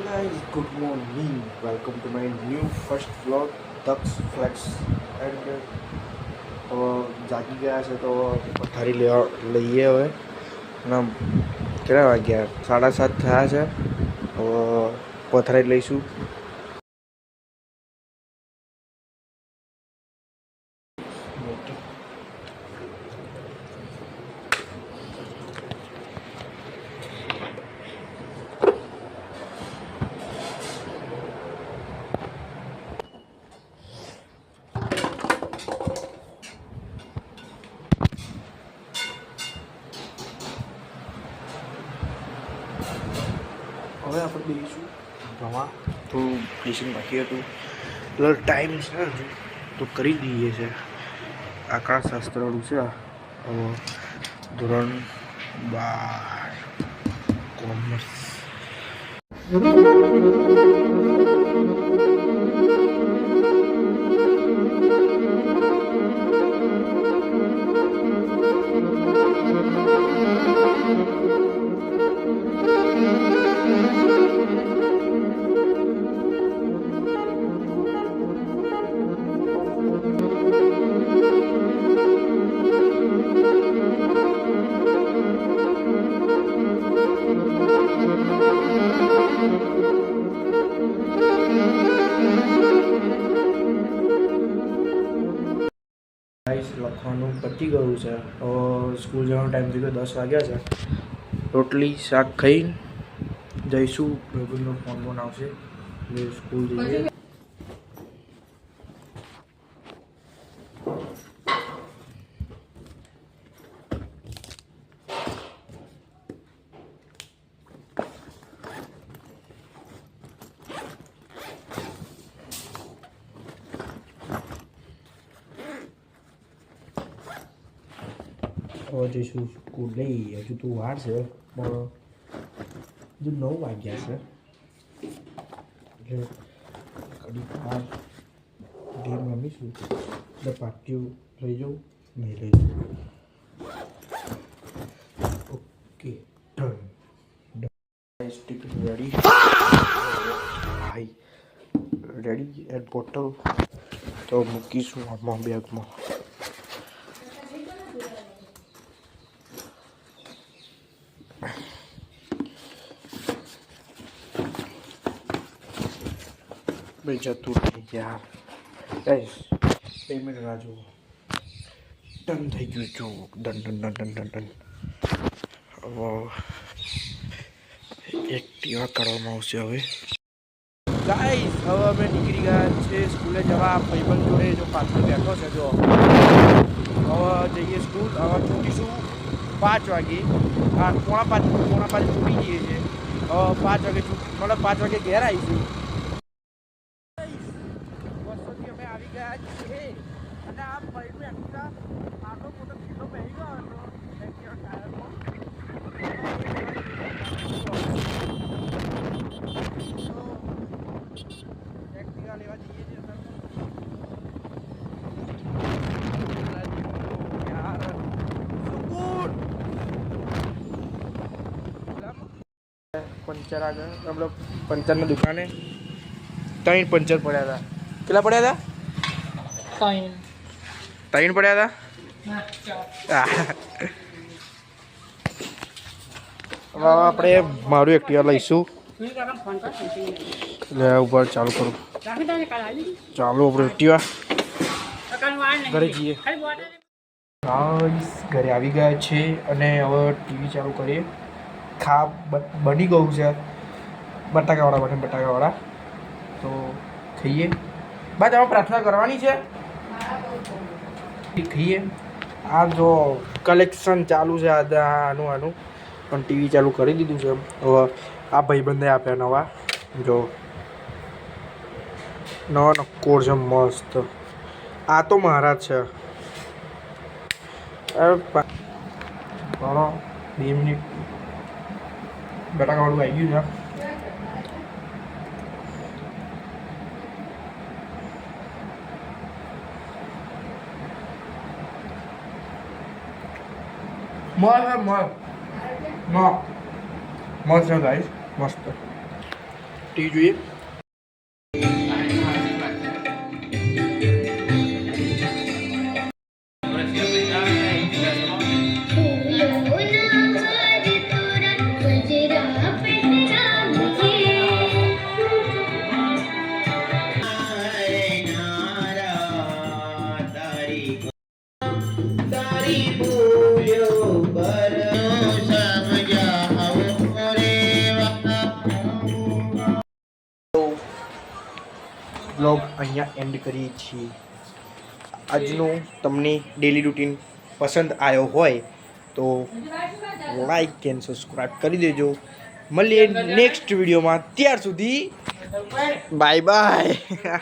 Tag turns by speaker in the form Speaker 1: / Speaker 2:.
Speaker 1: guys, good morning. Welcome to my new first vlog, Dux Flex. And તો જાગી ગયા છે તો પથારી લઈએ હવે. અને કેટલા વાગ્યા 7:30 થયા છે. હવે પથારી લઈશું. હવે આપણે બેસીશું ભણવા. થોડું ફિનિશિંગ બાકી હતું એટલે ટાઈમ છે હજુ તો કરી દઈએ છે. આકાશશાસ્ત્રનું છે ધોરણ 12 કોમર્સ. લખવાનું પતી ગયું છે. સ્કૂલ જવાનો ટાઈમ થઈ ગયો, 10 વાગ્યા છે. રોટલી શાક ખાઈને જઈશું. ભાઈબંધનો ફોન આવશે એટલે સ્કૂલ જઈએ. હવે જઈશું સ્કૂલ. નહીં, હજુ તો વાર છે, પણ હજુ 9 વાગ્યા છે એટલે ઘડી વાર ગેમ રમીશું. એટલે પાટીઓ લઈ જાઉં, નહીં લઈ જાઉં. Okay, done. Ticket ready. હાઈ રેડી એટ બોટલ તો મૂકીશું આમાં બેગમાં. ભાઈ જતું નહીં યાર. ગાઈસ 2 મિનિટ રાહ જુઓ. ડન થઈ ગયું. જો done done done done done done. હવે એક્ટિવા કરવામાં આવશે. હવે ગાઈસ હવે અમે નીકળી ગયા છે સ્કૂલે જવા. ભાઈબંધ જોડે જો પાછળ બેઠો છે. જો હવે જઈએ સ્કૂલ. હવે છૂટીશું 5 વાગે. 4:45 છૂટી જઈએ છીએ. હવે 5 વાગે મતલબ 5 વાગે ઘેર આવીશું. અને આ ભાઈનું એક્ટિવા આટલો મોટો કિલ્લો પહેરી ગયો હતો એક્ટિવા ટાયરમાં. એક્ટિવા લેવા જઈએ છીએ યાર. પંચર આગળ મતલબ પંચરની દુકાને 3 પંચર પડ્યા હતા. કેટલા પડ્યા હતા? 3 પડ્યા હતા. હવે આપણે મારું એક્ટિવા લઈશું. એટલે ઉપર ચાલુ કરું. ચાલો આપણે એક્ટિવા ઘરે જઈએ. ઘરે આવી ગયા છે અને હવે ટીવી ચાલુ કરીએ. બની ગયું છે બટાકાવાળા તો ખાઈએ. બાદ હવે પ્રાર્થના કરવાની છે. ખાઈએ. આ જો કલેક્શન ચાલુ છે આનું પણ ટીવી ચાલુ કરી દીધું છે. હવે આ ભાઈબંધે આપ્યા નવા. જો નવા કોડ છે મસ્ત. આ તો મારા જ છે. 2 મિનિટ બટાકાવાળું આવી ગયું છે. મસ્ત છે ગાઈસ, મસ્ત. ટીવી જોઈએ. બ્લોગ અહીંયા એન્ડ કરીએ છીએ. આજનું તમને ડેલી રૂટીન પસંદ આવ્યો હોય તો લાઈક એન્ડ સબસ્ક્રાઈબ કરી દેજો. મળીએ નેક્સ્ટ વિડીયોમાં. ત્યાર સુધી બાય બાય.